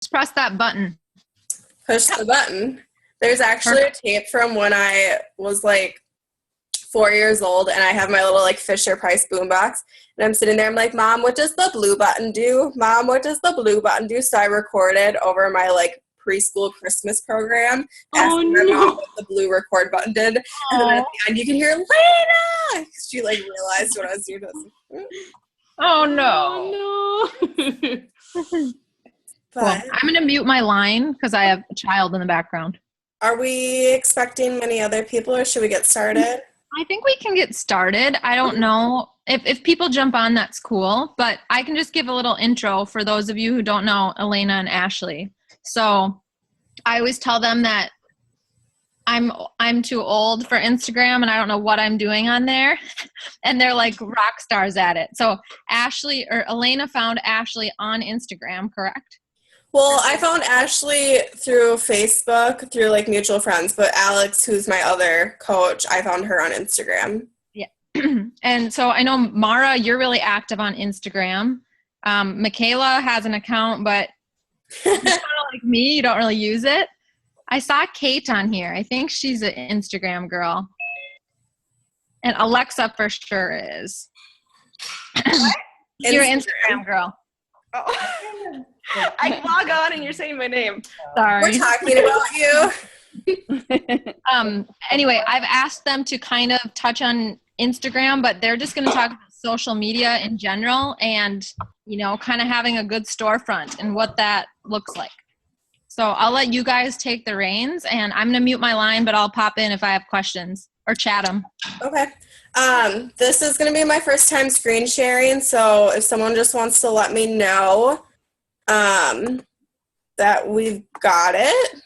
Just press that button. Push the button. There's actually a tape from when I was like 4 years old, and I have my little like Fisher Price boombox, and I'm sitting there. I'm like, Mom, what does the blue button do? Mom, what does the blue button do? So I recorded over my like preschool Christmas program, asking my mom what the blue record button did, and then at the end you can hear Lena. She like realized what I was doing. Oh no! Well, I'm gonna mute my line because I have a child in the background. Are we expecting many other people, or should we get started? I think we can get started. I don't know. If people jump on, that's cool. But I can just give a little intro for those of you who don't know Elena and Ashley. So I always tell them that I'm too old for Instagram and I don't know what I'm doing on there. And they're like rock stars at it. So Elena found Ashley on Instagram, correct? Well, I found Ashley through Facebook, through like mutual friends, but Alex, who's my other coach, I found her on Instagram. Yeah. And so I know, Mara, you're really active on Instagram. Michaela has an account, but you're kind of like me, you don't really use it. I saw Kate on here. I think she's an Instagram girl. And Alexa for sure is. You're an Instagram girl. Oh. I log on and you're saying my name. Sorry. We're talking about you. Anyway, I've asked them to kind of touch on Instagram, but they're just going to talk about social media in general and, kind of having a good storefront and what that looks like. So I'll let you guys take the reins, and I'm going to mute my line, but I'll pop in if I have questions or chat them. Okay. This is going to be my first time screen sharing, so if someone just wants to let me know that we've got it.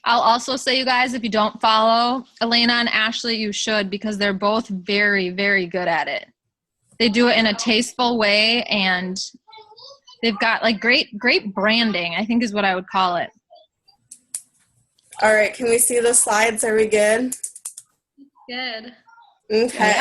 I'll also say, you guys, if you don't follow Elena and Ashley, you should, because they're both very, very good at it. They do it in a tasteful way, and they've got like great branding, I think is what I would call it. All right, can we see the slides? Are we good? Good. Okay.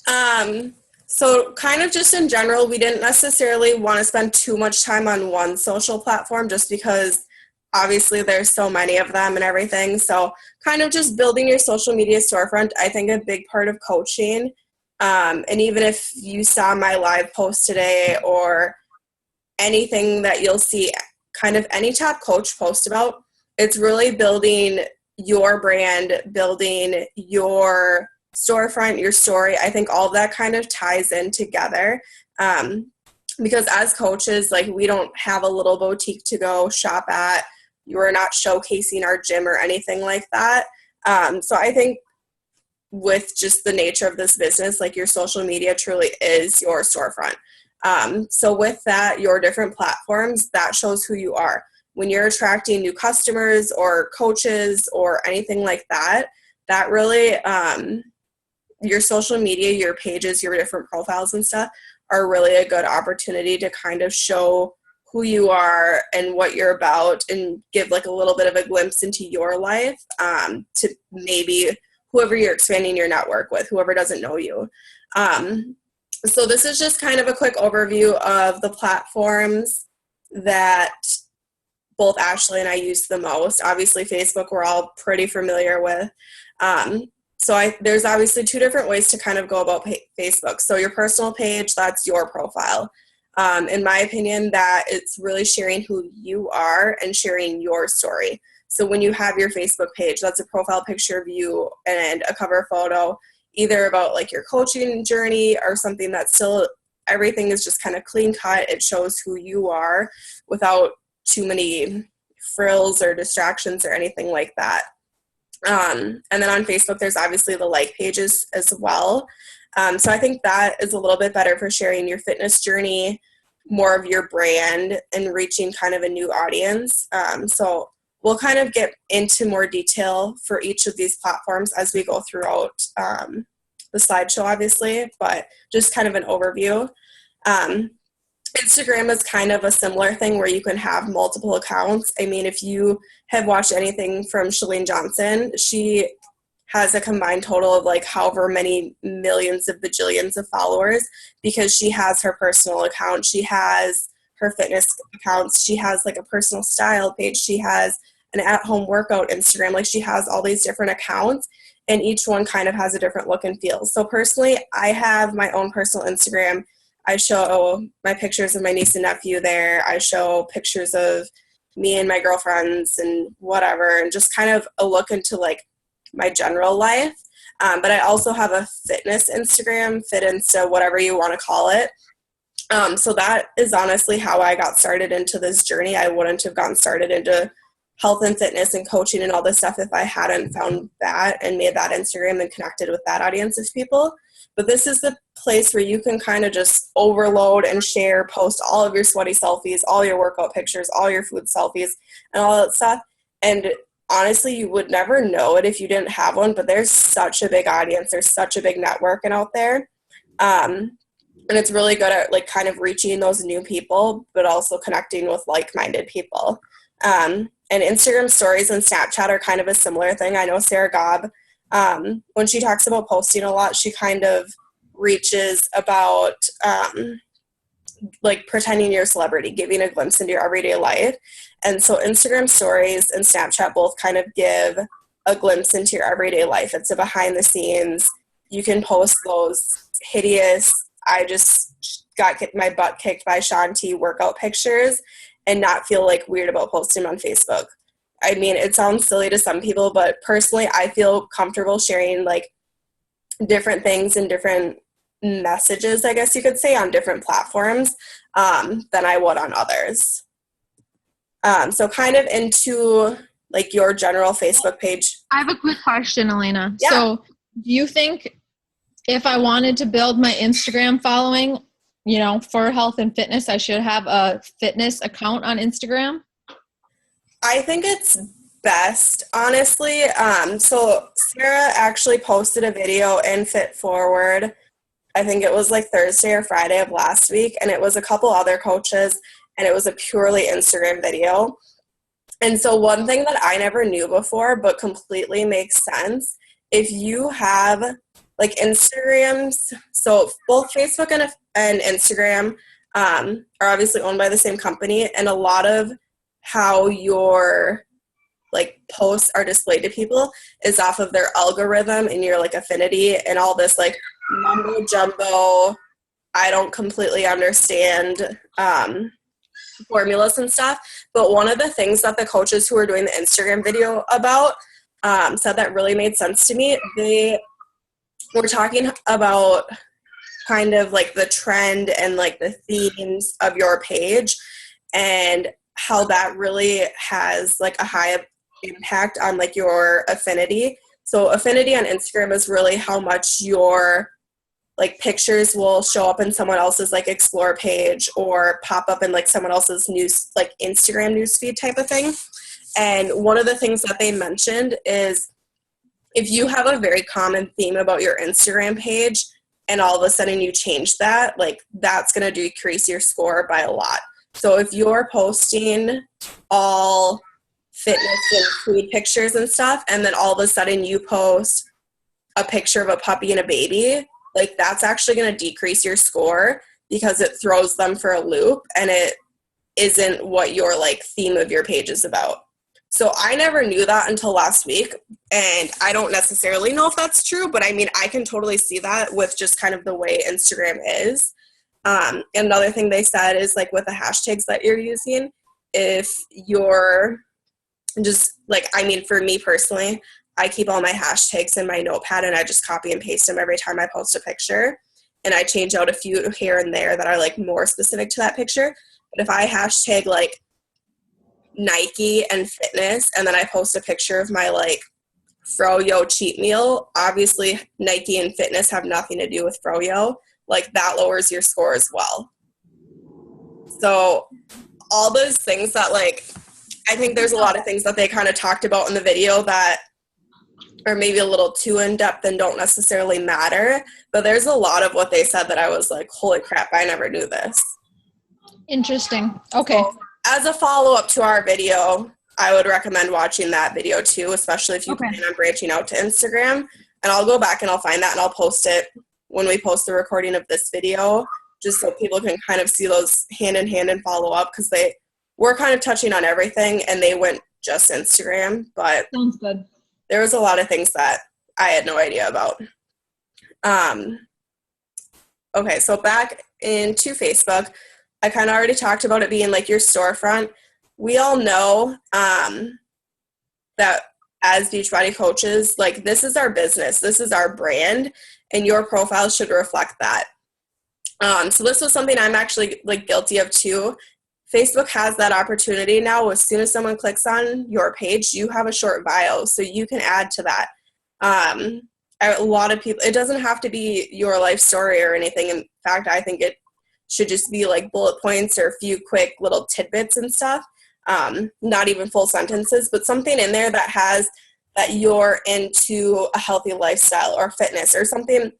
Yep. So kind of just in general, we didn't necessarily want to spend too much time on one social platform just because obviously there's so many of them and everything. So kind of just building your social media storefront, I think a big part of coaching. And even if you saw my live post today or anything that you'll see kind of any top coach post about, it's really building your brand, building your storefront, your story. I think all of that kind of ties in together. Because as coaches, like, we don't have a little boutique to go shop at. We're not showcasing our gym or anything like that. So I think with just the nature of this business, like, your social media truly is your storefront. So with that, your different platforms, that shows who you are. When you're attracting new customers or coaches or anything like that, that really, your social media, your pages, your different profiles and stuff are really a good opportunity to kind of show who you are and what you're about and give like a little bit of a glimpse into your life, to maybe whoever you're expanding your network with, whoever doesn't know you. So this is just kind of a quick overview of the platforms that both Ashley and I use the most. Obviously, Facebook we're all pretty familiar with. So there's obviously two different ways to kind of go about Facebook. So your personal page, that's your profile. In my opinion, that it's really sharing who you are and sharing your story. So when you have your Facebook page, that's a profile picture of you and a cover photo, either about like your coaching journey or something that's still, everything is just kind of clean cut. It shows who you are without too many frills or distractions or anything like that. And then on Facebook, there's obviously the like pages as well. So I think that is a little bit better for sharing your fitness journey, more of your brand, and reaching kind of a new audience. So we'll kind of get into more detail for each of these platforms as we go throughout the slideshow, obviously, but just kind of an overview. Instagram is kind of a similar thing where you can have multiple accounts. I mean, if you have watched anything from Chalene Johnson, she has a combined total of like however many millions of bajillions of followers because she has her personal account. She has her fitness accounts. She has like a personal style page. She has an at-home workout Instagram. Like she has all these different accounts, and each one kind of has a different look and feel. So personally, I have my own personal Instagram. I show my pictures of my niece and nephew there. I show pictures of me and my girlfriends and whatever, and just kind of a look into like my general life. But I also have a fitness Instagram, Fit Insta, whatever you want to call it. So that is honestly how I got started into this journey. I wouldn't have gotten started into health and fitness and coaching and all this stuff if I hadn't found that and made that Instagram and connected with that audience of people. But this is the place where you can kind of just overload and share, post all of your sweaty selfies, all your workout pictures, all your food selfies, and all that stuff. And honestly, you would never know it if you didn't have one, but there's such a big audience. There's such a big networking out there. And it's really good at like kind of reaching those new people, but also connecting with like-minded people. And Instagram stories and Snapchat are kind of a similar thing. I know Sarah Gobb, when she talks about posting a lot, she kind of reaches about like pretending you're a celebrity, giving a glimpse into your everyday life. And so Instagram stories and Snapchat both kind of give a glimpse into your everyday life. It's a behind the scenes. You can post those hideous, I just got my butt kicked by Shanti workout pictures and not feel like weird about posting them on Facebook. I mean, it sounds silly to some people, but personally, I feel comfortable sharing like different things and different messages, I guess you could say, on different platforms than I would on others. So kind of into like your general Facebook page. I have a quick question, Elena. Yeah. So do you think if I wanted to build my Instagram following, you know, for health and fitness, I should have a fitness account on Instagram? I think it's best, honestly. So Sarah actually posted a video in Fit Forward. I think it was like Thursday or Friday of last week, and it was a couple other coaches, and it was a purely Instagram video. And so one thing that I never knew before, but completely makes sense, if you have like Instagrams, so both Facebook and Instagram are obviously owned by the same company, and a lot of how your like posts are displayed to people is off of their algorithm and your like affinity and all this like mumbo jumbo, I don't completely understand formulas and stuff. But one of the things that the coaches who were doing the Instagram video about said that really made sense to me. They were talking about kind of like the trend and like the themes of your page and how that really has like a high impact on like your affinity. So affinity on Instagram is really how much your like pictures will show up in someone else's like explore page or pop up in like someone else's news, like Instagram newsfeed type of thing. And one of the things that they mentioned is if you have a very common theme about your Instagram page and all of a sudden you change that, like that's going to decrease your score by a lot. So if you're posting all fitness and food pictures and stuff, and then all of a sudden you post a picture of a puppy and a baby, like that's actually going to decrease your score because it throws them for a loop and it isn't what your like theme of your page is about. So I never knew that until last week, and I don't necessarily know if that's true, but I mean, I can totally see that with just kind of the way Instagram is. Another thing they said is like with the hashtags that you're using, if you're just like, I mean, for me personally, I keep all my hashtags in my notepad and I just copy and paste them every time I post a picture. And I change out a few here and there that are like more specific to that picture. But if I hashtag like Nike and fitness and then I post a picture of my like Froyo cheat meal, obviously Nike and fitness have nothing to do with Froyo. Like that lowers your score as well. So all those things that like, I think there's a lot of things that they kind of talked about in the video that are maybe a little too in-depth and don't necessarily matter. But there's a lot of what they said that I was like, holy crap, I never knew this. Interesting. Okay. So, as a follow-up to our video, I would recommend watching that video too, especially if you plan on branching out to Instagram. And I'll go back and I'll find that and I'll post it when we post the recording of this video just so people can kind of see those hand in hand and follow up, because they were kind of touching on everything and they went just Instagram, but Sounds good. there was a lot of things that I had no idea about. Okay, so back into Facebook, I kind of already talked about it being like your storefront. We all know that as Beachbody coaches, like, this is our business, this is our brand, and your profile should reflect that. So this was something I'm actually like guilty of too. Facebook has that opportunity now. As soon as someone clicks on your page, you have a short bio, so you can add to that. A lot of people, it doesn't have to be your life story or anything. In fact, I think it should just be like bullet points or a few quick little tidbits and stuff. Not even full sentences, but something in there that has that you're into a healthy lifestyle or fitness or something.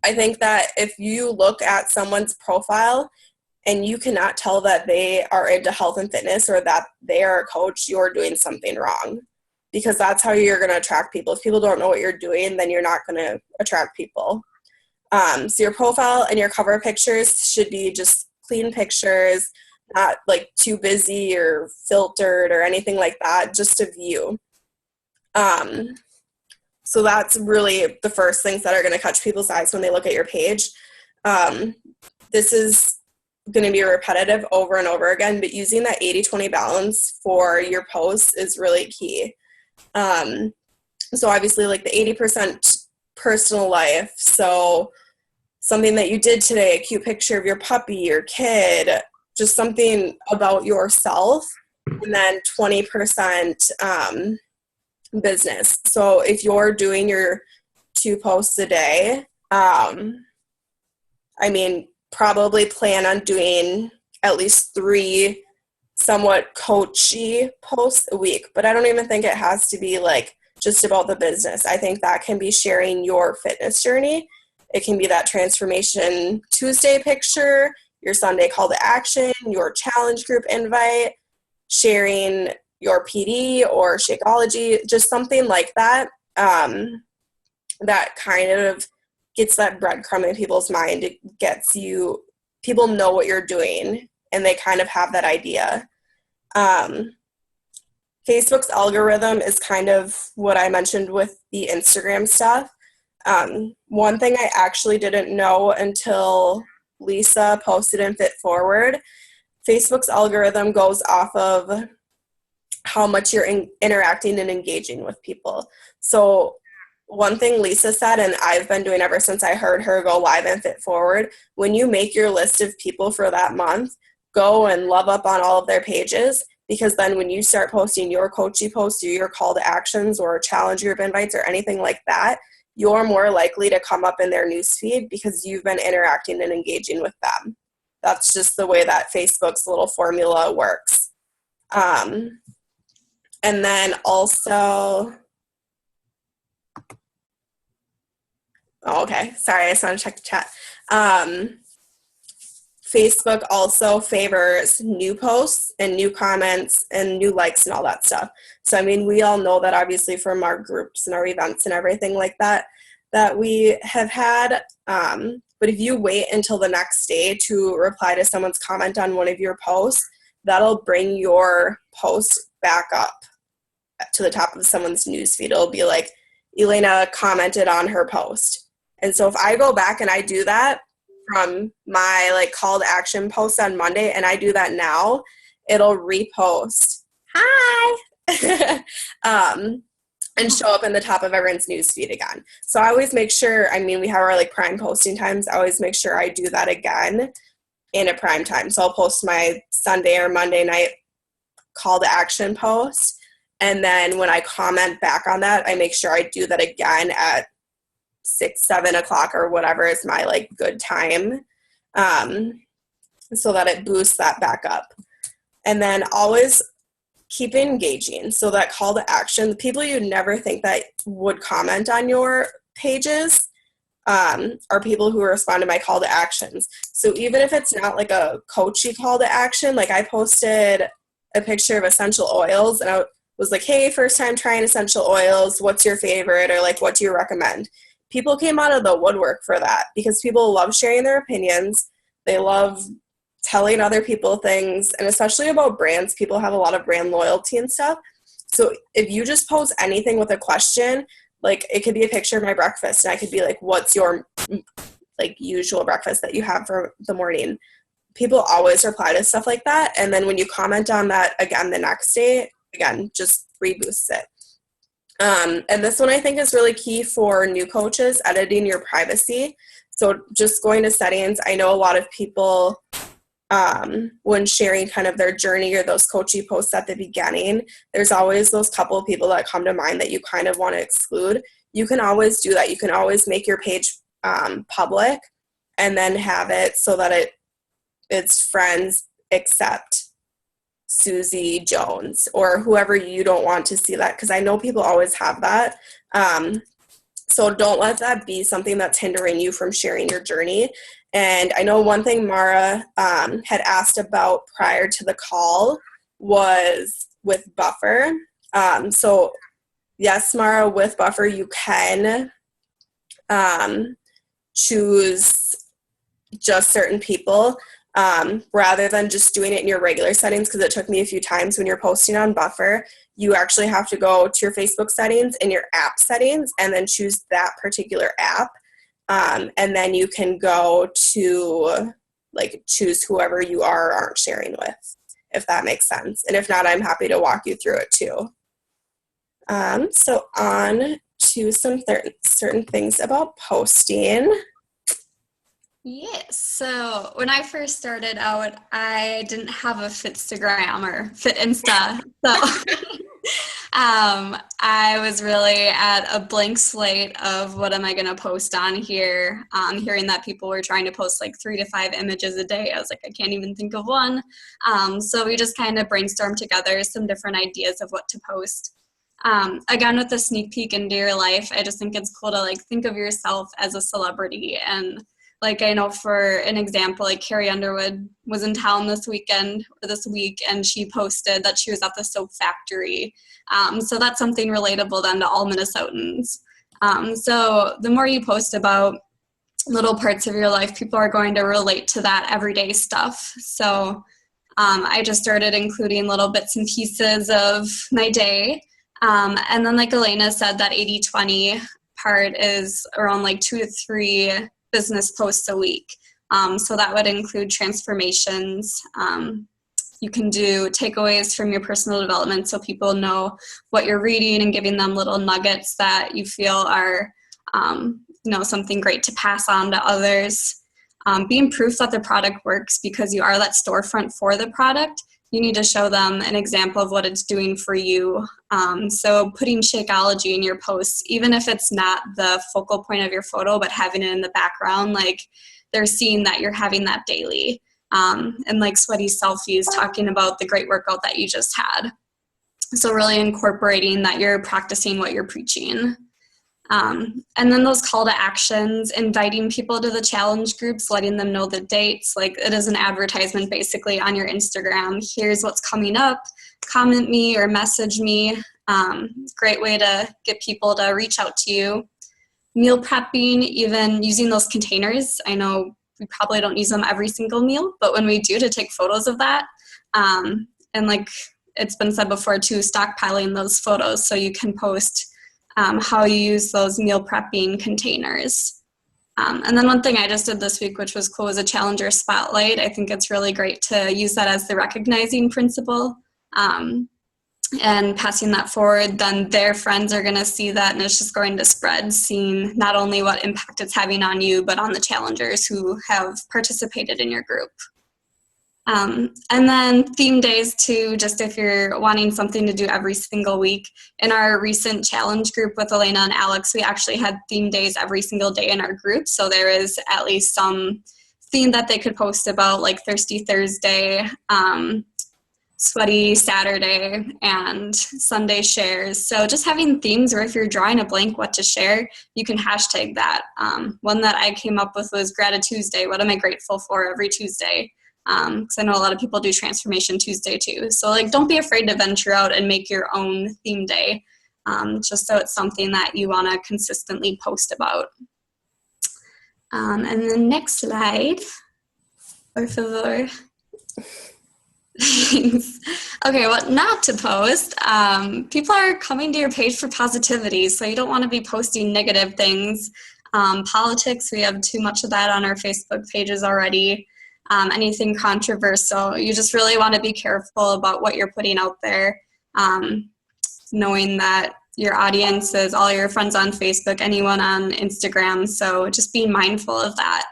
I think that if you look at someone's profile and you cannot tell that they are into health and fitness or that they are a coach, you're doing something wrong, because that's how you're going to attract people. If people don't know what you're doing, then you're not going to attract people. So your profile and your cover pictures should be just clean pictures, not like too busy or filtered or anything like that, just a view. So that's really the first things that are going to catch people's eyes when they look at your page. This is going to be repetitive over and over again, but using that 80-20 balance for your posts is really key. So obviously, like, the 80% personal life. So something that you did today, a cute picture of your puppy, your kid, just something about yourself, and then 20% business. So if you're doing your 2 posts a day, probably plan on doing at least 3 somewhat coachy posts a week. But I don't even think it has to be like just about the business. I think that can be sharing your fitness journey. It can be that Transformation Tuesday picture, your Sunday call to action, your challenge group invite, sharing your PD or Shakeology, just something like that, that kind of gets that breadcrumb in people's mind. It gets you, people know what you're doing, and they kind of have that idea. Facebook's algorithm is kind of what I mentioned with the Instagram stuff. One thing I actually didn't know until Lisa posted in Fit Forward, Facebook's algorithm goes off of how much you're interacting and engaging with people. So one thing Lisa said, and I've been doing ever since I heard her go live in Fit Forward, when you make your list of people for that month, go and love up on all of their pages, because then when you start posting your coachy posts or your call to actions or challenge group invites or anything like that, you're more likely to come up in their newsfeed because you've been interacting and engaging with them. That's just the way that Facebook's little formula works. And then also, okay, sorry, I just want to check the chat. Facebook also favors new posts and new comments and new likes and all that stuff. So, I mean, we all know that obviously from our groups and our events and everything like that, that we have had. But if you wait until the next day to reply to someone's comment on one of your posts, that'll bring your post back up to the top of someone's newsfeed. It'll be like, Elena commented on her post. And so if I go back and I do that from my like call to action post on Monday, and I do that now, it'll repost, hi, and show up in the top of everyone's newsfeed again. So I always make sure, I mean, we have our like prime posting times. I always make sure I do that again in a prime time. So I'll post my Sunday or Monday night call to action post. And then when I comment back on that, I make sure I do that again at 6, 7 o'clock or whatever is my like good time, so that it boosts that back up. And then always keep engaging. So that call to action, the people you never think that would comment on your pages are people who respond to my call to actions. So even if it's not like a coachy call to action, like I posted a picture of essential oils and I was like, hey, first time trying essential oils, what's your favorite, or like what do you recommend? People came out of the woodwork for that because people love sharing their opinions. They love telling other people things, and especially about brands. People have a lot of brand loyalty and stuff. So if you just post anything with a question, like it could be a picture of my breakfast, and I could be like, what's your like usual breakfast that you have for the morning? People always reply to stuff like that. And then when you comment on that again the next day, again, just reboosts it. And this one I think is really key for new coaches, editing your privacy. So just going to settings, I know a lot of people, when sharing kind of their journey or those coaching posts at the beginning, there's always those couple of people that come to mind that you kind of want to exclude. You can always do that. You can always make your page public and then have it so that it's friends except Susie Jones or whoever you don't want to see that, because I know people always have that. So don't let that be something that's hindering you from sharing your journey. And I know one thing Mara had asked about prior to the call was with Buffer. So yes, Mara, with Buffer you can choose just certain people rather than just doing it in your regular settings, because it took me a few times. When you're posting on Buffer, you actually have to go to your Facebook settings and your app settings and then choose that particular app. And then you can go to like choose whoever you are or aren't sharing with, if that makes sense. And if not, I'm happy to walk you through it too. So on to some certain things about posting. Yes. So when I first started out, I didn't have a Fitstagram or Fit Insta. So I was really at a blank slate of what am I going to post on here. Hearing that people were trying to post like 3 to 5 images a day, I was like, I can't even think of one. So we just kind of brainstormed together some different ideas of what to post. Again, with the sneak peek into your life, I just think it's cool to like think of yourself as a celebrity. And like, I know for an example, like Carrie Underwood was in town this week, and she posted that she was at the soap factory. So that's something relatable then to all Minnesotans. So the more you post about little parts of your life, people are going to relate to that everyday stuff. So I just started including little bits and pieces of my day. And then like Elena said, that 80-20 part is around like 2 to 3 business posts a week. So that would include transformations. You can do takeaways from your personal development so people know what you're reading and giving them little nuggets that you feel are something great to pass on to others. Being proof that the product works, because you are that storefront for the product. You need to show them an example of what it's doing for you. So putting Shakeology in your posts, even if it's not the focal point of your photo, but having it in the background, like they're seeing that you're having that daily. And like sweaty selfies talking about the great workout that you just had. So really incorporating that you're practicing what you're preaching. And then those call to actions, inviting people to the challenge groups, letting them know the dates. Like it is an advertisement basically on your Instagram. Here's what's coming up. Comment me or message me. Great way to get people to reach out to you. Meal prepping, even using those containers. I know we probably don't use them every single meal, but when we do, to take photos of that. And like it's been said before too, stockpiling those photos so you can post how you use those meal prepping containers. And then one thing I just did this week, which was cool, was a challenger spotlight. I think it's really great to use that as the recognizing principle, and passing that forward. Then their friends are going to see that, and it's just going to spread, seeing not only what impact it's having on you, but on the challengers who have participated in your group. And then theme days too, just if you're wanting something to do every single week. In our recent challenge group with Elena and Alex, we actually had theme days every single day in our group. So there is at least some theme that they could post about, like Thirsty Thursday, Sweaty Saturday, and Sunday shares. So just having themes, or if you're drawing a blank what to share, you can hashtag that. One that I came up with was Gratitude Tuesday. What am I grateful for every Tuesday? Because I know a lot of people do Transformation Tuesday too. So like, don't be afraid to venture out and make your own theme day, just so it's something that you want to consistently post about. And the next slide. Por favor. Thanks. Okay, what not to post. People are coming to your page for positivity, so you don't want to be posting negative things. Politics, we have too much of that on our Facebook pages already. Anything controversial, you just really want to be careful about what you're putting out there, knowing that your audience is all your friends on Facebook, anyone on Instagram, so just being mindful of that.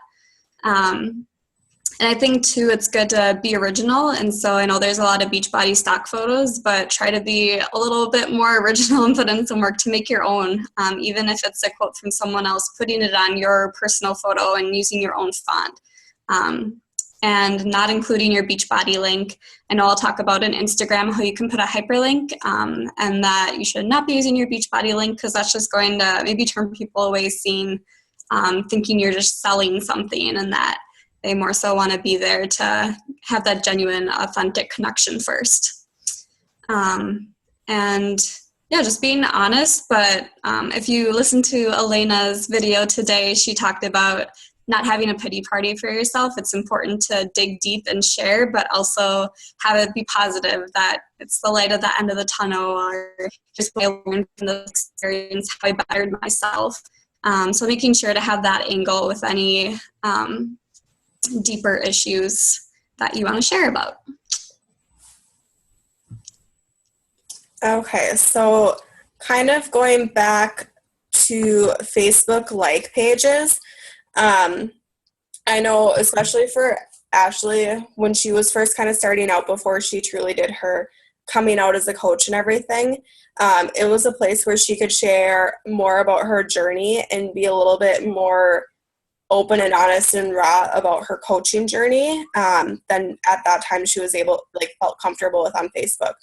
And I think, too, it's good to be original. And so I know there's a lot of Beachbody stock photos, but try to be a little bit more original and put in some work to make your own, even if it's a quote from someone else, putting it on your personal photo and using your own font. And not including your Beachbody link. I know I'll talk about in Instagram how you can put a hyperlink, and that you should not be using your Beachbody link because that's just going to maybe turn people away thinking you're just selling something, and that they more so want to be there to have that genuine, authentic connection first. And yeah, just being honest. But if you listen to Elena's video today, she talked about not having a pity party for yourself. It's important to dig deep and share, but also have it be positive, that it's the light at the end of the tunnel, or just what I learned from the experience, how I bettered myself. So making sure to have that angle with any deeper issues that you want to share about. Okay, so kind of going back to Facebook like pages, I know especially for Ashley, when she was first kind of starting out before she truly did her coming out as a coach and everything, it was a place where she could share more about her journey and be a little bit more open and honest and raw about her coaching journey than at that time she was felt comfortable with on Facebook.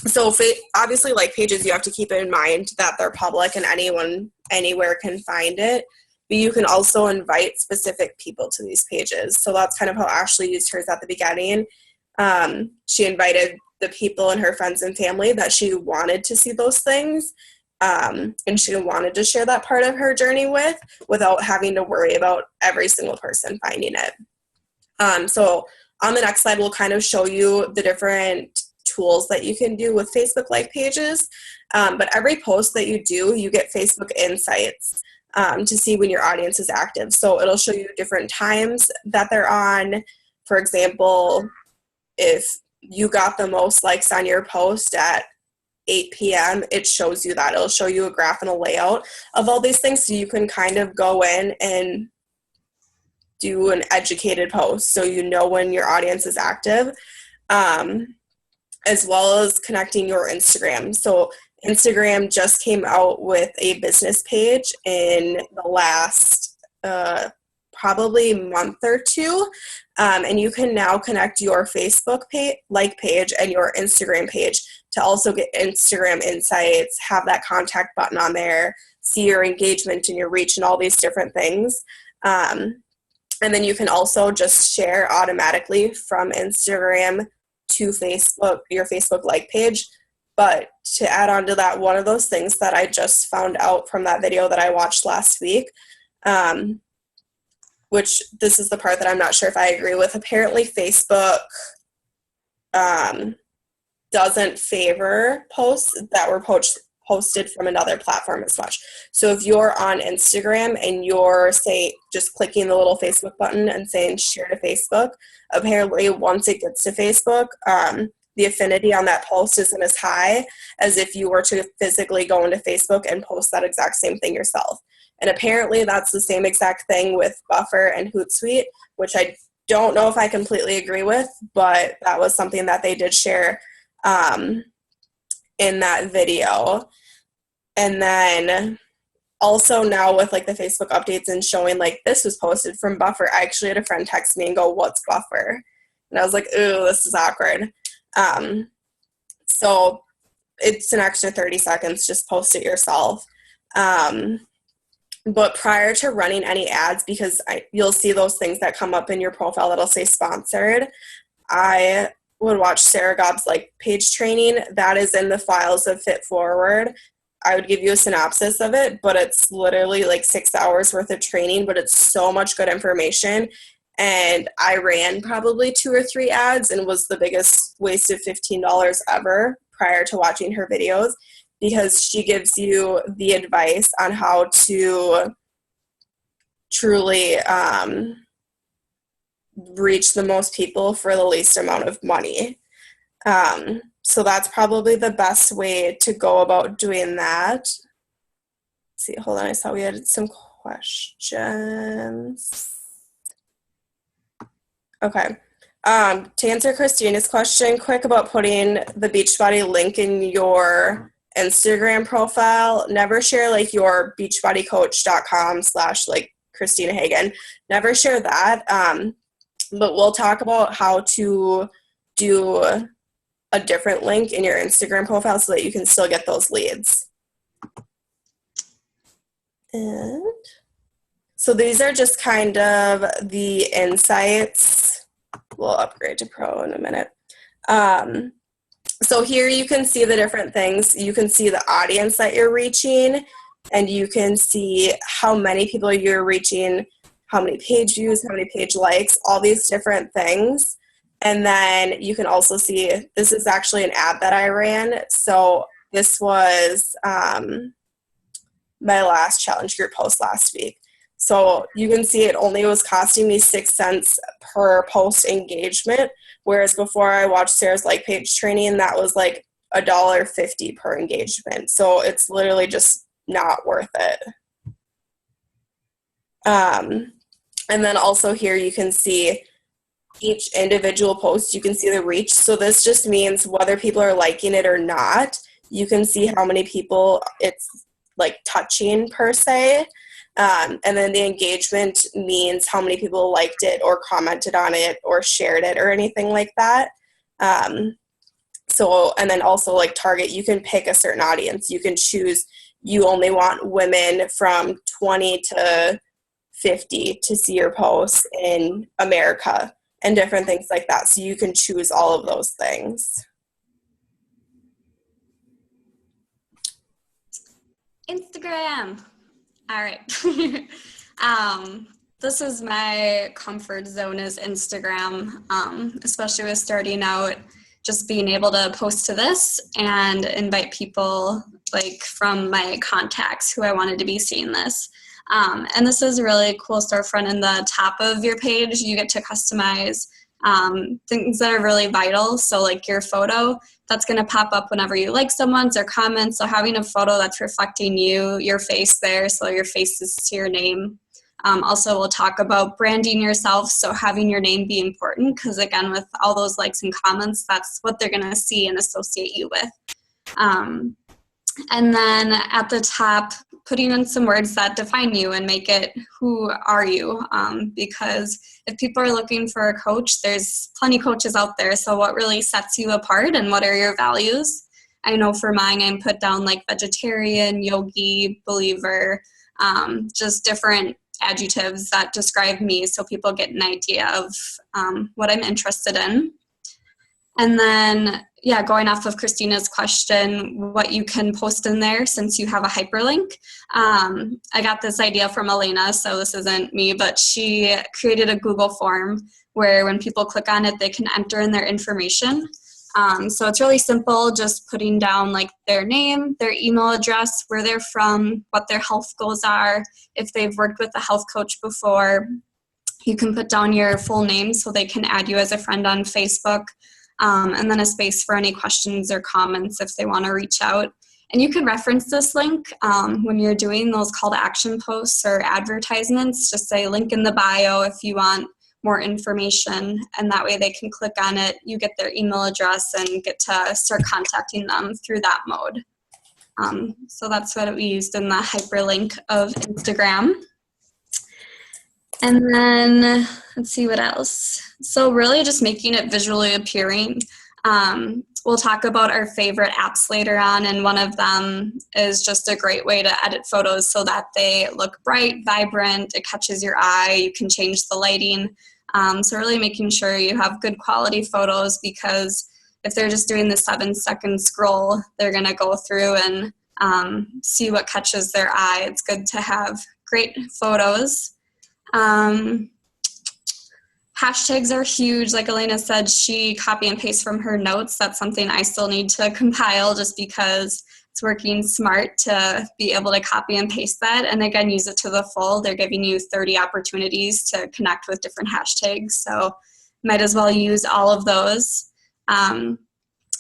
So obviously, like pages, you have to keep in mind that they're public and anyone anywhere can find it. But you can also invite specific people to these pages. So that's kind of how Ashley used hers at the beginning. She invited the people and her friends and family that she wanted to see those things. And she wanted to share that part of her journey without having to worry about every single person finding it. So on the next slide, we'll kind of show you the different tools that you can do with Facebook like pages. But every post that you do, you get Facebook Insights to see when your audience is active. So it'll show you different times that they're on. For example, if you got the most likes on your post at 8 p.m., it shows you that. It'll show you a graph and a layout of all these things, so you can kind of go in and do an educated post so you know when your audience is active, as well as connecting your Instagram. So Instagram just came out with a business page in the last probably month or two, and you can now connect your Facebook page and your Instagram page to also get Instagram Insights, have that contact button on there, see your engagement and your reach and all these different things. And then you can also just share automatically from Instagram to Facebook, your Facebook like page. But to add on to that, one of those things that I just found out from that video that I watched last week, which this is the part that I'm not sure if I agree with. Apparently Facebook doesn't favor posts that were posted from another platform as much. So if you're on Instagram and you're, say, just clicking the little Facebook button and saying share to Facebook, apparently once it gets to Facebook, the affinity on that post isn't as high as if you were to physically go into Facebook and post that exact same thing yourself. And apparently that's the same exact thing with Buffer and Hootsuite, which I don't know if I completely agree with, but that was something that they did share in that video. And then also now with like the Facebook updates and showing like this was posted from Buffer, I actually had a friend text me and go, "What's Buffer?" And I was like, "Ooh, this is awkward." So it's an extra 30 seconds, just post it yourself. But prior to running any ads, because you'll see those things that come up in your profile that'll say sponsored, I would watch Sarah Gobb's like page training. That is in the files of Fit Forward. I would give you a synopsis of it, but it's literally like 6 hours worth of training, but it's so much good information. and I ran probably 2 or 3 ads and was the biggest waste of $15 ever prior to watching her videos, because she gives you the advice on how to truly reach the most people for the least amount of money. So that's probably the best way to go about doing that. Let's see, hold on, I saw we had some questions. Okay. To answer Christina's question quick about putting the Beachbody link in your Instagram profile, never share like your beachbodycoach.com / like Christina Hagen. Never share that. But we'll talk about how to do a different link in your Instagram profile so that you can still get those leads. And so these are just kind of the insights. We'll upgrade to Pro in a minute. So here you can see the different things. You can see the audience that you're reaching, and you can see how many people you're reaching, how many page views, how many page likes, all these different things. And then you can also see, this is actually an ad that I ran. So this was my last challenge group post last week. So you can see it only was costing me 6 cents per post engagement, whereas before I watched Sarah's like page training, that was like $1.50 per engagement. So it's literally just not worth it. And then also here you can see each individual post, you can see the reach. So this just means whether people are liking it or not, you can see how many people it's like touching per se. And then the engagement means how many people liked it or commented on it or shared it or anything like that. So, and then also like target, you can pick a certain audience. You can choose, you only want women from 20 to 50 to see your posts in America and different things like that. So you can choose all of those things. Instagram. All right. This is my comfort zone is Instagram, especially with starting out, just being able to post to this and invite people like from my contacts who I wanted to be seeing this. And this is a really cool storefront in the top of your page. You get to customize things that are really vital. So like your photo, that's going to pop up whenever you like someone's or comments. So having a photo that's reflecting you, your face there, so your face is to your name. Also, we'll talk about branding yourself. So having your name be important, because again, with all those likes and comments, that's what they're going to see and associate you with. And then at the top, putting in some words that define you and make it who are you, because if people are looking for a coach, there's plenty of coaches out there. So what really sets you apart and what are your values? I know for mine, I put down like vegetarian, yogi, believer, just different adjectives that describe me so people get an idea of what I'm interested in. And then, yeah, going off of Christina's question, what you can post in there since you have a hyperlink. I got this idea from Elena, so this isn't me, but she created a Google form where when people click on it, they can enter in their information. So it's really simple, just putting down like their name, their email address, where they're from, what their health goals are. If they've worked with a health coach before, you can put down your full name so they can add you as a friend on Facebook. And then a space for any questions or comments if they want to reach out. And you can reference this link when you're doing those call to action posts or advertisements. Just say link in the bio if you want more information, and that way they can click on it, you get their email address and get to start contacting them through that mode. So that's what we used in the hyperlink of Instagram. And then let's see what else. So really just making it visually appealing. We'll talk about our favorite apps later on, and one of them is just a great way to edit photos so that they look bright, vibrant, it catches your eye, you can change the lighting. So really making sure you have good quality photos, because if they're just doing the 7-second scroll, they're gonna go through and see what catches their eye. It's good to have great photos. hashtags are huge. Like Elena said, she copy and paste from her notes. That's something I still need to compile just because it's working smart to be able to copy and paste that. And again, use it to the full. They're giving you 30 opportunities to connect with different hashtags. So might as well use all of those. And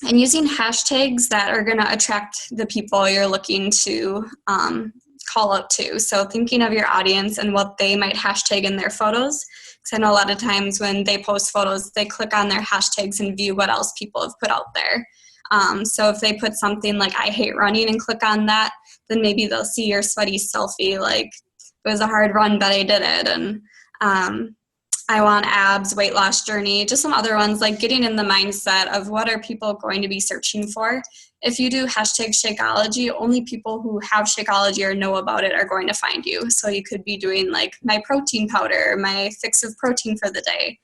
using hashtags that are going to attract the people you're looking to call out to. So thinking of your audience and what they might hashtag in their photos. Because I know a lot of times when they post photos, they click on their hashtags and view what else people have put out there. So if they put something like I hate running and click on that, then maybe they'll see your sweaty selfie like it was a hard run, but I did it. And I want abs, weight loss journey, just some other ones, like getting in the mindset of what are people going to be searching for. If you do hashtag Shakeology, only people who have Shakeology or know about it are going to find you. So you could be doing like my protein powder, my fix of protein for the day,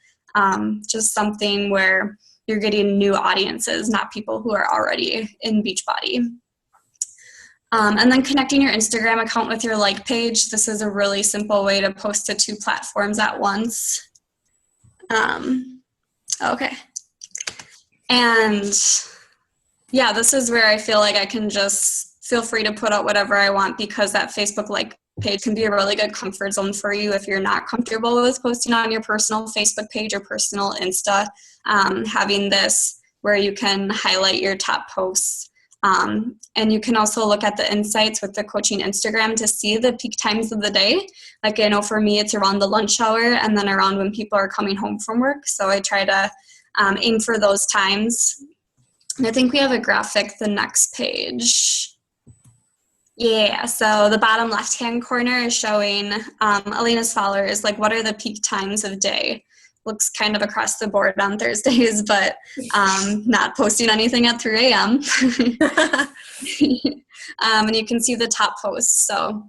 just something where you're getting new audiences, not people who are already in Beachbody. And then connecting your Instagram account with your like page. This is a really simple way to post to 2 platforms at once. Okay. And yeah, this is where I feel like I can just feel free to put out whatever I want, because that Facebook like page can be a really good comfort zone for you if you're not comfortable with posting on your personal Facebook page or personal Insta. Having this where you can highlight your top posts. And you can also look at the insights with the coaching Instagram to see the peak times of the day. Like I know for me, it's around the lunch hour and then around when people are coming home from work. So I try to aim for those times. And I think we have a graphic the next page. Yeah, so the bottom left-hand corner is showing Elena's followers, like what are the peak times of day. Looks kind of across the board on Thursdays, but not posting anything at 3 a.m. And you can see the top posts. So,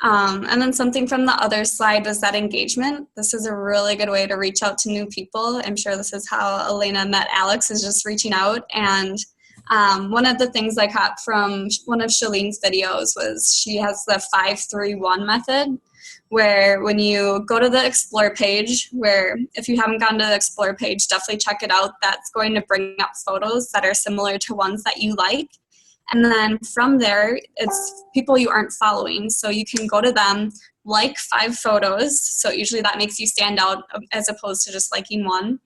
and then something from the other slide was that engagement. This is a really good way to reach out to new people. I'm sure this is how Elena met Alex, is just reaching out. And one of the things I caught from one of Shalene's videos was she has the 5-3-1 method, where when you go to the Explore page, where if you haven't gone to the Explore page, definitely check it out. That's going to bring up photos that are similar to ones that you like. And then from there, it's people you aren't following. So you can go to them, like 5 photos. So usually that makes you stand out as opposed to just liking one.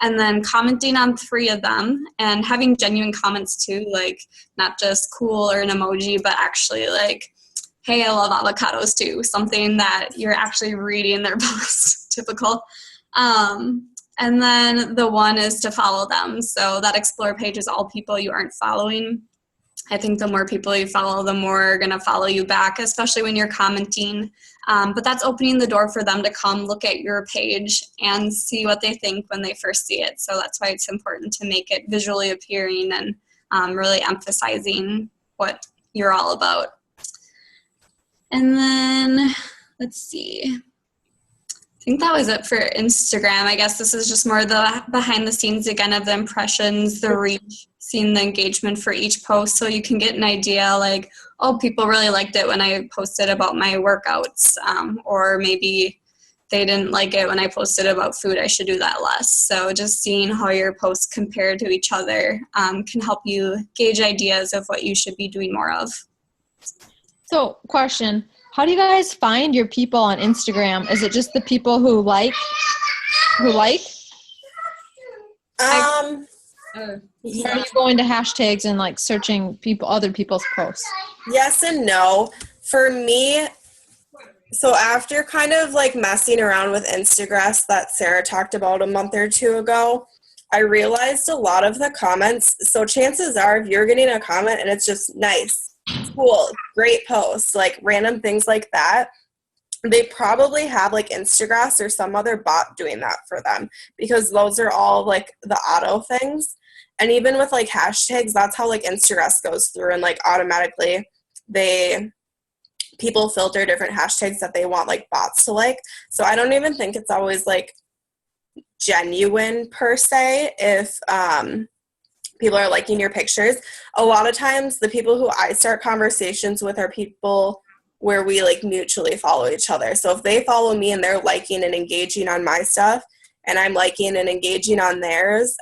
And then commenting on 3 of them and having genuine comments too, like not just cool or an emoji, but actually like, hey, I love avocados too, something that you're actually reading their post, typical. And then the one is to follow them. So that Explore page is all people you aren't following. I think the more people you follow, the more are going to follow you back, especially when you're commenting. But that's opening the door for them to come look at your page and see what they think when they first see it. So that's why it's important to make it visually appealing and really emphasizing what you're all about. And then, let's see. I think that was it for Instagram. I guess this is just more the behind the scenes again of the impressions, the reach, seeing the engagement for each post, so you can get an idea like, oh, people really liked it when I posted about my workouts, or maybe they didn't like it when I posted about food. I should do that less. So just seeing how your posts compare to each other can help you gauge ideas of what you should be doing more of. So, question, how do you guys find your people on Instagram? Is it just the people who like? Yeah. Or are you going to hashtags and like searching other people's posts? Yes and no. For me, so after kind of like messing around with Instagram that Sarah talked about a month or 2 ago, I realized a lot of the comments, so chances are if you're getting a comment and it's just nice, cool, great posts, like random things like that, they probably have like Instagram or some other bot doing that for them, because those are all like the auto things. And even with like hashtags, that's how like Instagram goes through and like automatically people filter different hashtags that they want like bots to like. So I don't even think it's always like genuine per se if people are liking your pictures. A lot of times the people who I start conversations with are people where we like mutually follow each other. So if they follow me and they're liking and engaging on my stuff, and I'm liking and engaging on theirs,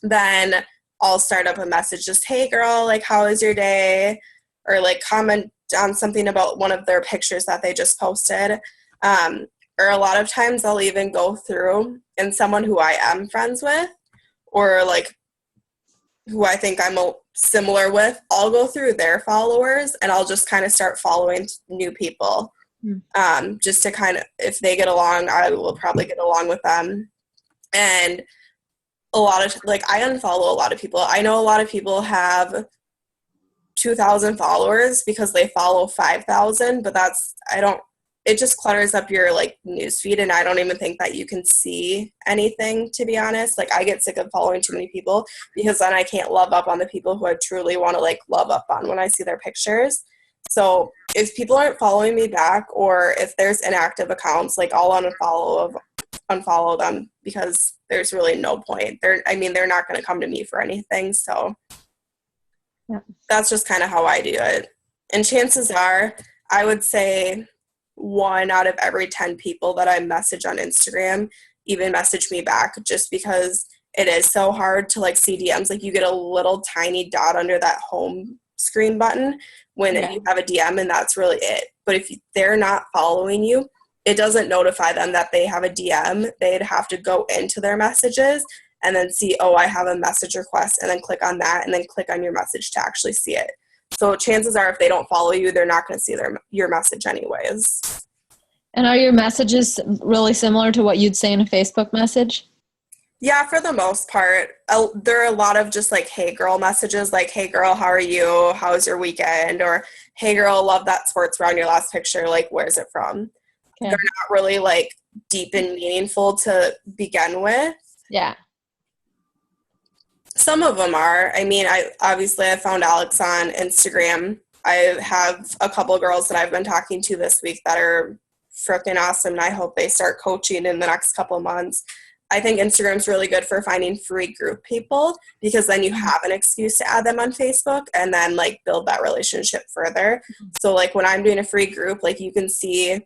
then I'll start up a message just, hey girl, like how was your day? Or like comment on something about one of their pictures that they just posted. Or a lot of times I'll even go through and someone who I am friends with or like who I think I'm similar with, I'll go through their followers and I'll just kind of start following new people. Just to kind of, if they get along, I will probably get along with them. And a lot of, like, I unfollow a lot of people. I know a lot of people have 2,000 followers because they follow 5,000, but it just clutters up your like newsfeed, and I don't even think that you can see anything, to be honest. Like, I get sick of following too many people because then I can't love up on the people who I truly want to like love up on when I see their pictures. So if people aren't following me back, or if there's inactive accounts, like I'll unfollow them because there's really no point. They're not going to come to me for anything. So yeah, that's just kind of how I do it. And chances are, I would say 1 out of every 10 people that I message on Instagram even message me back, just because it is so hard to like see DMs. Like, you get a little tiny dot under that home screen button when you have a DM, and that's really it. But if they're not following you, it doesn't notify them that they have a DM. They'd have to go into their messages and then see, oh, I have a message request, and then click on that, and then click on your message to actually see it. So chances are, if they don't follow you, they're not going to see your message anyways. And are your messages really similar to what you'd say in a Facebook message? Yeah, for the most part. There are a lot of just like, hey girl messages, like, hey girl, how are you? How's your weekend? Or, hey girl, love that sports bra on your last picture. Like, where's it from? Okay. They're not really like deep and meaningful to begin with. Yeah. Some of them are. I mean, I found Alex on Instagram. I have a couple girls that I've been talking to this week that are freaking awesome, and I hope they start coaching in the next couple of months. I think Instagram's really good for finding free group people, because then you have an excuse to add them on Facebook and then like build that relationship further. So like when I'm doing a free group, like you can see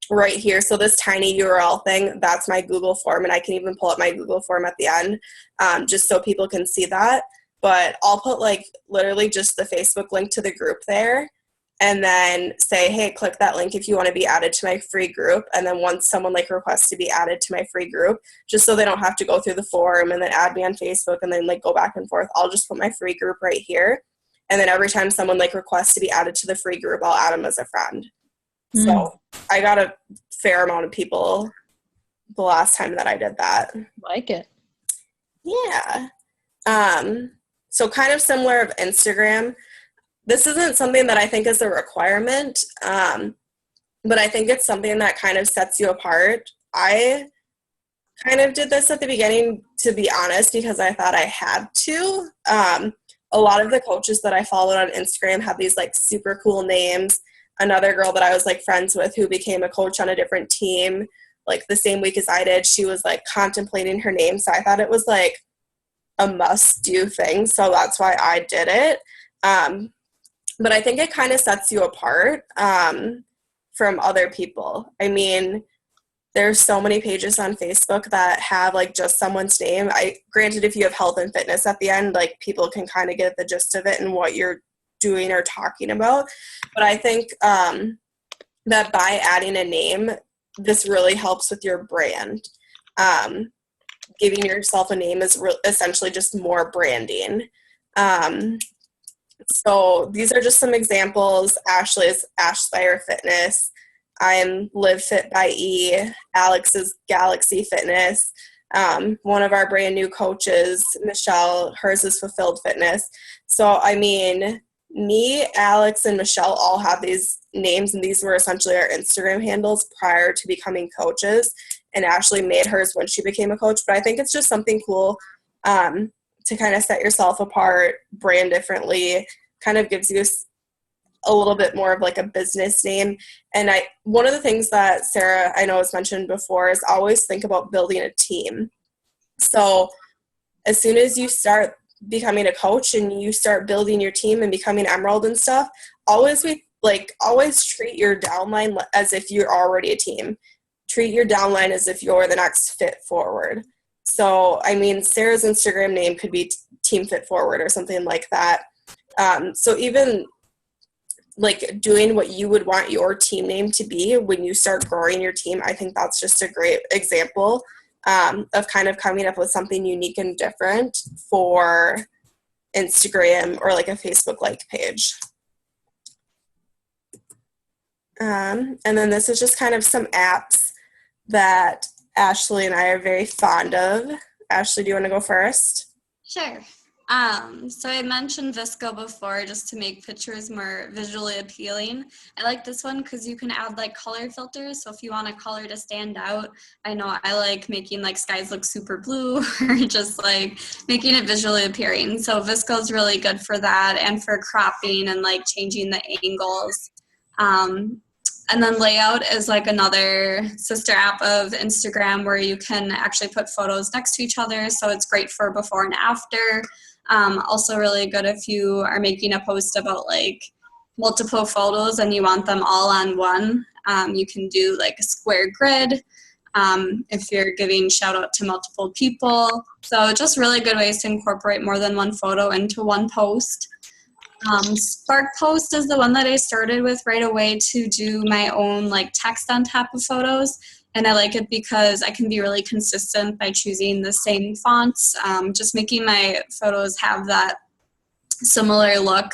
right here. So this tiny URL thing, that's my Google form, and I can even pull up my Google form at the end, just so people can see that. But I'll put like literally just the Facebook link to the group there, and then say, hey, click that link if you want to be added to my free group. And then once someone like requests to be added to my free group, just so they don't have to go through the form and then add me on Facebook and then like go back and forth, I'll just put my free group right here. And then every time someone like requests to be added to the free group, I'll add them as a friend. So I got a fair amount of people the last time that I did that. Like it. Yeah. So kind of similar of Instagram. This isn't something that I think is a requirement, but I think it's something that kind of sets you apart. I kind of did this at the beginning, to be honest, because I thought I had to. A lot of the coaches that I followed on Instagram had these like super cool names. Another girl that I was like friends with who became a coach on a different team, like the same week as I did, she was like contemplating her name. So I thought it was like a must do thing. So that's why I did it. But I think it kind of sets you apart from other people. I mean, there's so many pages on Facebook that have like just someone's name. Granted, if you have health and fitness at the end, like people can kind of get the gist of it and what you're doing or talking about. But I think that by adding a name, this really helps with your brand. Giving yourself a name is essentially just more branding. So these are just some examples. Ashley is Ashspire Fitness. I'm Live Fit by E. Alex is Galaxy Fitness. One of our brand new coaches, Michelle, hers is Fulfilled Fitness. So, I mean, me, Alex, and Michelle all have these names, and these were essentially our Instagram handles prior to becoming coaches. And Ashley made hers when she became a coach. But I think it's just something cool to kind of set yourself apart, brand differently, kind of gives you a little bit more of like a business name. And one of the things that Sarah, I know has mentioned before, is always think about building a team. So as soon as you start becoming a coach and you start building your team and becoming Emerald and stuff, always treat your downline as if you're already a team. treat your downline as if you're the next Fit Forward. So, I mean, Sarah's Instagram name could be Team Fit Forward or something like that. So even like doing what you would want your team name to be when you start growing your team, I think that's just a great example of kind of coming up with something unique and different for Instagram or like a Facebook like page. And then this is just kind of some apps that Ashley and I are very fond of. Ashley, do you want to go first? Sure. So I mentioned VSCO before, just to make pictures more visually appealing. I like this one because you can add like color filters. So if you want a color to stand out, I know I like making like skies look super blue or just like making it visually appealing. So VSCO is really good for that and for cropping and like changing the angles. And then Layout is like another sister app of Instagram where you can actually put photos next to each other. So it's great for before and after. Also really good if you are making a post about like multiple photos and you want them all on one. You can do like a square grid if you're giving shout out to multiple people. So just really good ways to incorporate more than one photo into one post. Spark Post is the one that I started with right away to do my own like text on top of photos. And I like it because I can be really consistent by choosing the same fonts, just making my photos have that similar look.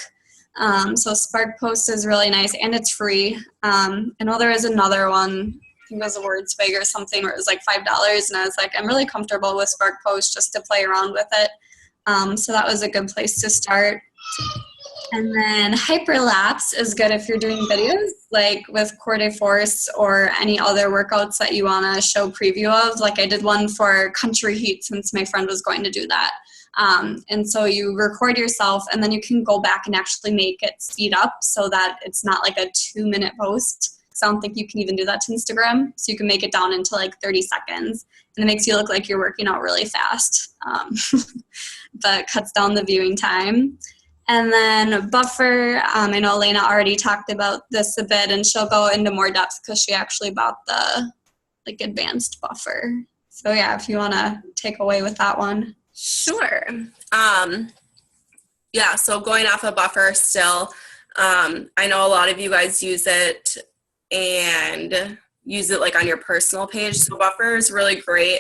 So Spark Post is really nice and it's free. I know there is another one, I think it was a WordSwag or something, where it was like $5 and I was like, I'm really comfortable with Spark Post just to play around with it. So that was a good place to start. And then Hyperlapse is good if you're doing videos, like with Core de Force or any other workouts that you want to show preview of. Like I did one for Country Heat since my friend was going to do that. And so you record yourself and then you can go back and actually make it speed up so that it's not like a 2-minute post. So I don't think you can even do that to Instagram. So you can make it down into like 30 seconds and it makes you look like you're working out really fast, but cuts down the viewing time. And then Buffer, I know Elena already talked about this a bit and she'll go into more depth because she actually bought the like advanced Buffer. So yeah, if you want to take away with that one. Sure. Yeah, so going off of Buffer still, I know a lot of you guys use it and use it like on your personal page. So Buffer is really great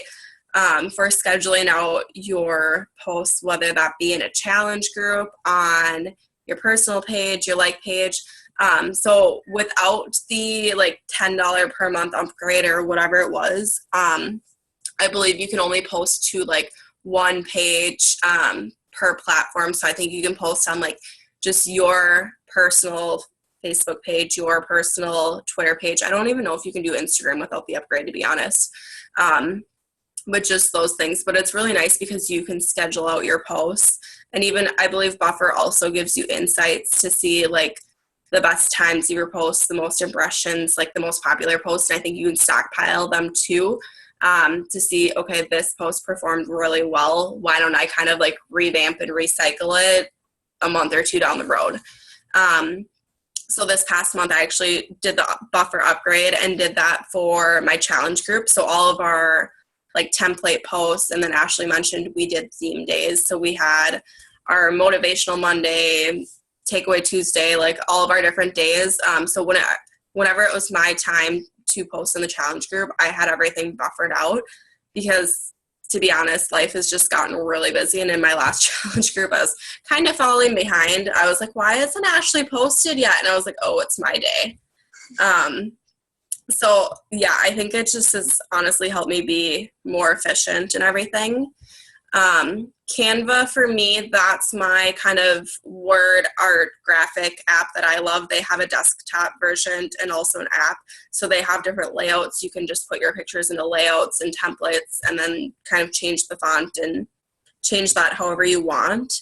for scheduling out your posts, whether that be in a challenge group, on your personal page, your like page. So without the like $10 per month upgrade or whatever it was, I believe you can only post to like one page per platform. So I think you can post on like just your personal Facebook page, your personal Twitter page. I don't even know if you can do Instagram without the upgrade, to be honest. But just those things. But it's really nice because you can schedule out your posts. And even I believe Buffer also gives you insights to see like the best times of your posts, the most impressions, like the most popular posts. And I think you can stockpile them too to see, okay, this post performed really well. Why don't I kind of like revamp and recycle it a month or two down the road? So this past month, I actually did the Buffer upgrade and did that for my challenge group. So all of our like template posts, and then Ashley mentioned we did theme days. So we had our Motivational Monday, Takeaway Tuesday, like all of our different days. So whenever it was my time to post in the challenge group, I had everything buffered out because, to be honest, life has just gotten really busy. And in my last challenge group, I was kind of falling behind. I was like, why isn't Ashley posted yet? And I was like, oh, it's my day. So yeah, I think it just has honestly helped me be more efficient and everything. Canva for me, that's my kind of word art graphic app that I love. They have a desktop version and also an app. So they have different layouts. You can just put your pictures into layouts and templates and then kind of change the font and change that however you want.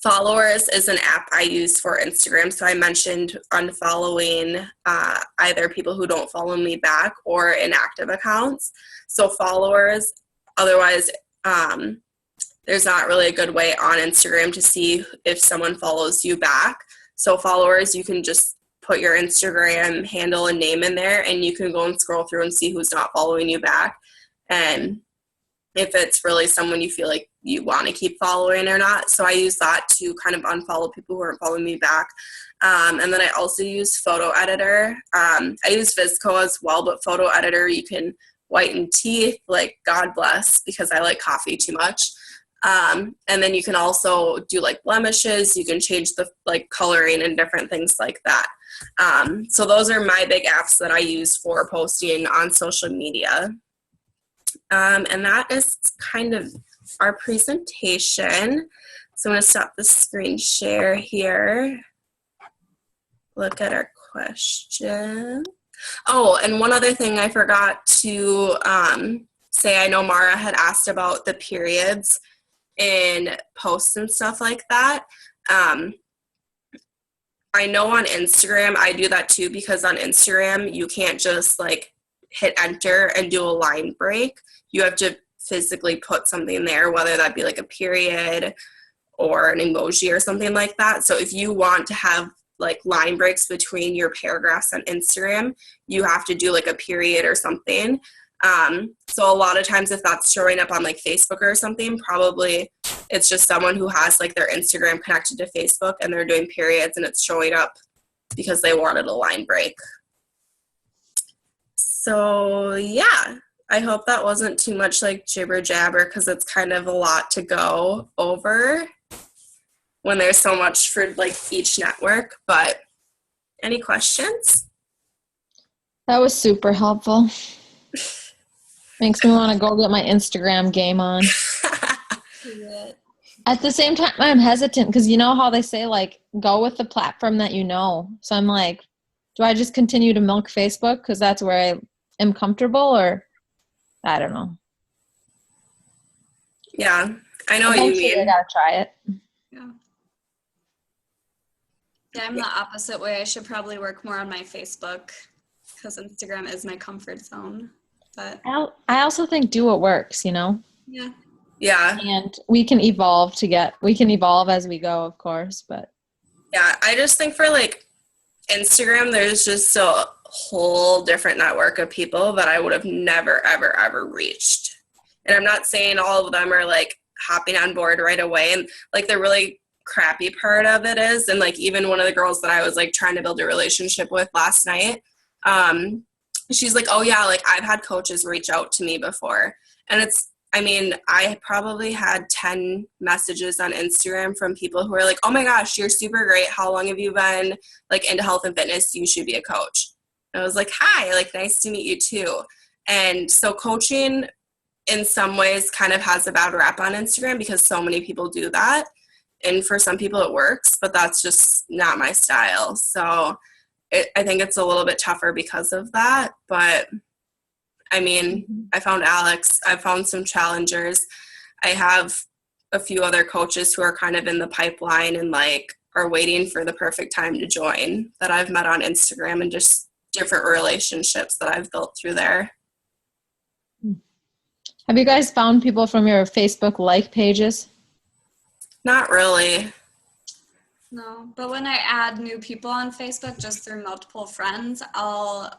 Followers is an app I use for Instagram. So I mentioned unfollowing either people who don't follow me back or inactive accounts. So followers, otherwise, there's not really a good way on Instagram to see if someone follows you back. So followers, you can just put your Instagram handle and name in there, and you can go and scroll through and see who's not following you back. And if it's really someone you feel like you want to keep following or not. So I use that to kind of unfollow people who aren't following me back. And then I also use Photo Editor. I use VSCO as well, but Photo Editor, you can whiten teeth, like God bless, because I like coffee too much. And then you can also do like blemishes. You can change the like coloring and different things like that. So those are my big apps that I use for posting on social media. And that is kind of our presentation. So I'm going to stop the screen share here. Look at our question. Oh, and one other thing I forgot to say, I know Mara had asked about the periods in posts and stuff like that. I know on Instagram, I do that too, because on Instagram, you can't just like hit enter and do a line break. You have to physically put something there, whether that be like a period or an emoji or something like that. So if you want to have like line breaks between your paragraphs on Instagram, you have to do like a period or something. So a lot of times if that's showing up on like Facebook or something, probably it's just someone who has like their Instagram connected to Facebook and they're doing periods and it's showing up because they wanted a line break. So yeah, I hope that wasn't too much like jibber jabber, because it's kind of a lot to go over when there's so much for like each network. But any questions? That was super helpful. Makes me want to go get my Instagram game on. At the same time, I'm hesitant because you know how they say, like, go with the platform that you know. So I'm like, do I just continue to milk Facebook because that's where I am comfortable, or I don't know. Yeah, I know what you mean. I gotta try it. Yeah, I'm the opposite way. I should probably work more on my Facebook because Instagram is my comfort zone. But I also think do what works, you know? Yeah. Yeah. And we can evolve as we go, of course, but. Yeah, I just think for like Instagram, there's just a whole different network of people that I would have never, ever, ever reached. And I'm not saying all of them are like hopping on board right away. And like the really crappy part of it is, and like even one of the girls that I was like trying to build a relationship with last night, she's like, oh yeah, like I've had coaches reach out to me before. And I probably had 10 messages on Instagram from people who are like, oh my gosh, you're super great. How long have you been like into health and fitness? You should be a coach. And I was like, hi, like nice to meet you too. And so coaching in some ways kind of has a bad rap on Instagram because so many people do that. And for some people it works, but that's just not my style. So I think it's a little bit tougher because of that. But I mean, I found Alex, I found some challengers. I have a few other coaches who are kind of in the pipeline and like are waiting for the perfect time to join that I've met on Instagram, and just different relationships that I've built through there. Have you guys found people from your Facebook like pages? Not really. No, but when I add new people on Facebook just through multiple friends, I'll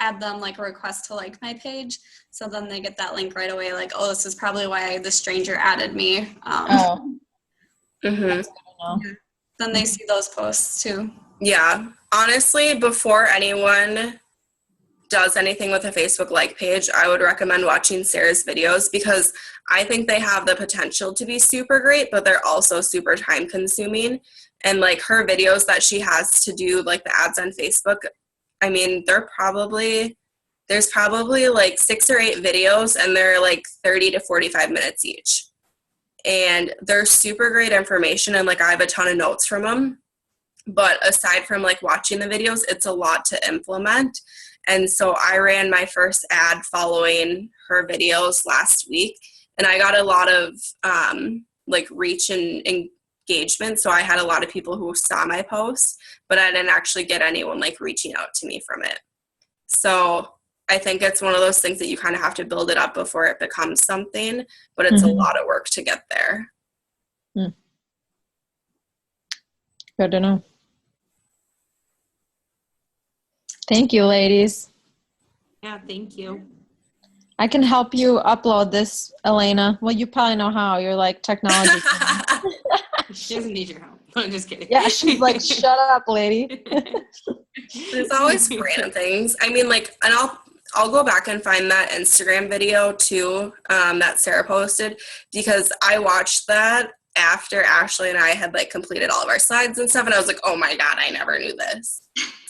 add them like a request to like my page. So then they get that link right away, like, oh, this is probably why the stranger added me. Mm-hmm. Then they see those posts too. Yeah. Honestly, before anyone does anything with a Facebook like page, I would recommend watching Sarah's videos, because I think they have the potential to be super great, but they're also super time consuming. And like her videos that she has to do like the ads on Facebook, I mean, there's probably like 6 or 8 videos, and they're like 30 to 45 minutes each. And they're super great information, and like I have a ton of notes from them. But aside from like watching the videos, it's a lot to implement. And so I ran my first ad following her videos last week, and I got a lot of like reach and engagement. So I had a lot of people who saw my post, but I didn't actually get anyone like reaching out to me from it. So I think it's one of those things that you kind of have to build it up before it becomes something, but it's a lot of work to get there. Good to know. Thank you, ladies. Yeah, thank you. I can help you upload this, Elena. Well, you probably know how. You're like technology. She doesn't need your help. I'm just kidding. Yeah, she's like, shut up, lady. There's always random things. I mean, like, and I'll go back and find that Instagram video too, that Sarah posted, because I watched that after Ashley and I had like completed all of our slides and stuff, and I was like, oh my God, I never knew this.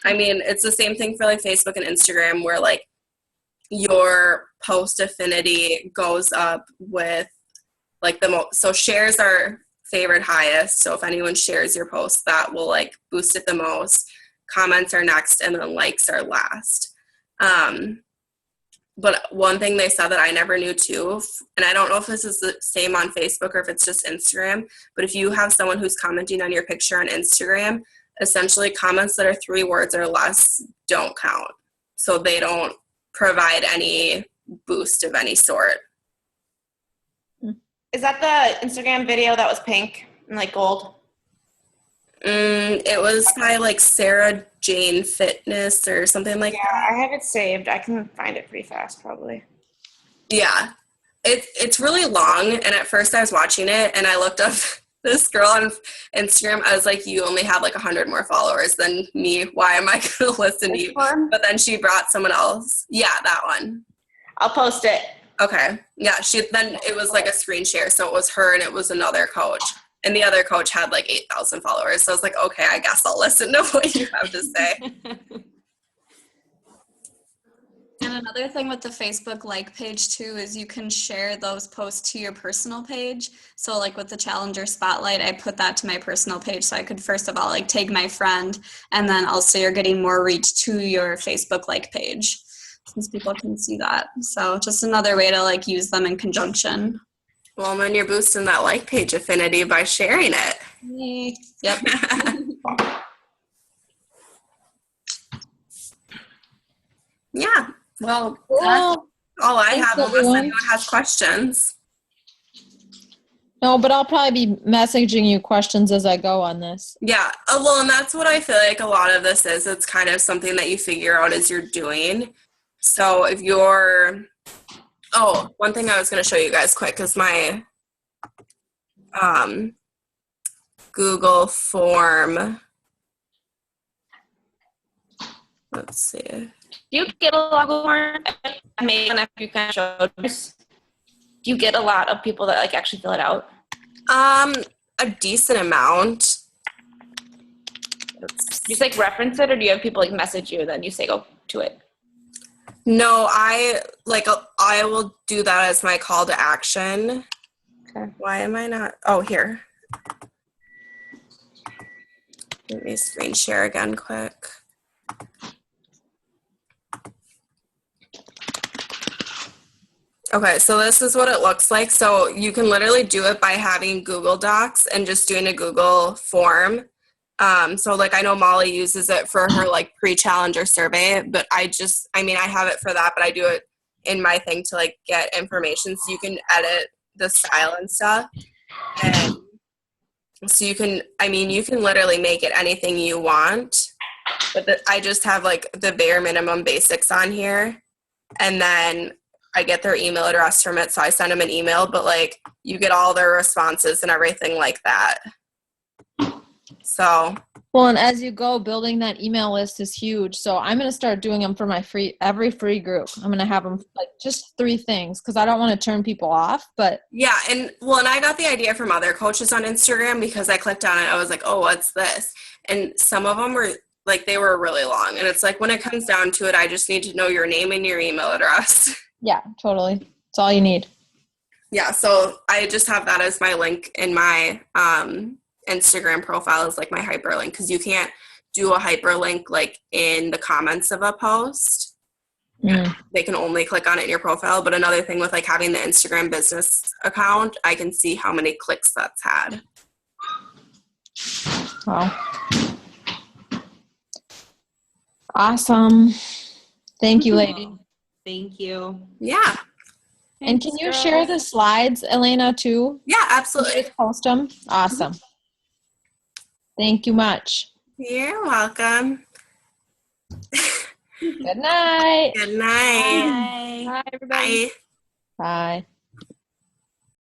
I mean, it's the same thing for like Facebook and Instagram, where like your post affinity goes up with like the most, so shares are favored highest. So if anyone shares your post, that will like boost it the most. Comments are next, and then likes are last. But one thing they said that I never knew too, and I don't know if this is the same on Facebook or if it's just Instagram, but if you have someone who's commenting on your picture on Instagram, essentially comments that are 3 words or less don't count. So they don't provide any boost of any sort. Is that the Instagram video that was pink and like gold? It was by like Sarah Jane Fitness or something like that. I have it saved. I can find it pretty fast, probably. Yeah. It's really long, and at first I was watching it and I looked up this girl on Instagram. I was like, you only have like 100 more followers than me. Why am I going to listen to you? One? But then she brought someone else. Yeah, that one. I'll post it. Okay. Yeah, then it was like a screen share, so it was her and it was another coach. And the other coach had like 8,000 followers. So I was like, okay, I guess I'll listen to what you have to say. And another thing with the Facebook like page too is you can share those posts to your personal page. So like with the Challenger Spotlight, I put that to my personal page so I could first of all like tag my friend, and then also you're getting more reach to your Facebook like page since people can see that. So just another way to like use them in conjunction. Well, then you're boosting that like page affinity by sharing it. Yep. Yeah. Well, Cool. that's all I Thanks, have unless everyone. anyone has questions. No, but I'll probably be messaging you questions as I go on this. Yeah. Well, and that's what I feel like a lot of this is. It's kind of something that you figure out as you're doing. So if you're, one thing I was going to show you guys quick is my Google form. Let's see. Do you get a lot more? Maybe if you kind of showed this, do you get a lot of people that like actually fill it out? A decent amount. Do you just like reference it, or do you have people like message you and then you say go to it? No, I will do that as my call to action. Okay. Why am I not? Oh, here. Let me screen share again quick. Okay, so this is what it looks like. So you can literally do it by having Google Docs and just doing a Google form. So like I know Molly uses it for her like pre-challenger survey, but I have it for that, but I do it in my thing to like get information so you can edit the style and stuff. And so you can literally make it anything you want, but I just have like the bare minimum basics on here. And then I get their email address from it, so I send them an email, but like you get all their responses and everything like that. So Well, and as you go, building that email list is huge. So I'm going to start doing them for my every free group. I'm going to have them like just 3 things because I don't want to turn people off. But yeah, and I got the idea from other coaches on Instagram because I clicked on it. I was like, oh, what's this? And some of them were like, they were really long. And it's like when it comes down to it, I just need to know your name and your email address. yeah, totally. That's all you need. Yeah, so I just have that as my link in my Instagram profile is like my hyperlink, because you can't do a hyperlink like in the comments of a post. They can only click on it in your profile. But another thing with like having the Instagram business account, I can see how many clicks that's had. Wow. Awesome. Thank you, lady. Thank you. Yeah. And can you share the slides, Elena, too? Yeah, absolutely. Just post them. Awesome. Thank you much. You're welcome. Good night. Good night. Bye. Bye, everybody. Bye. Bye.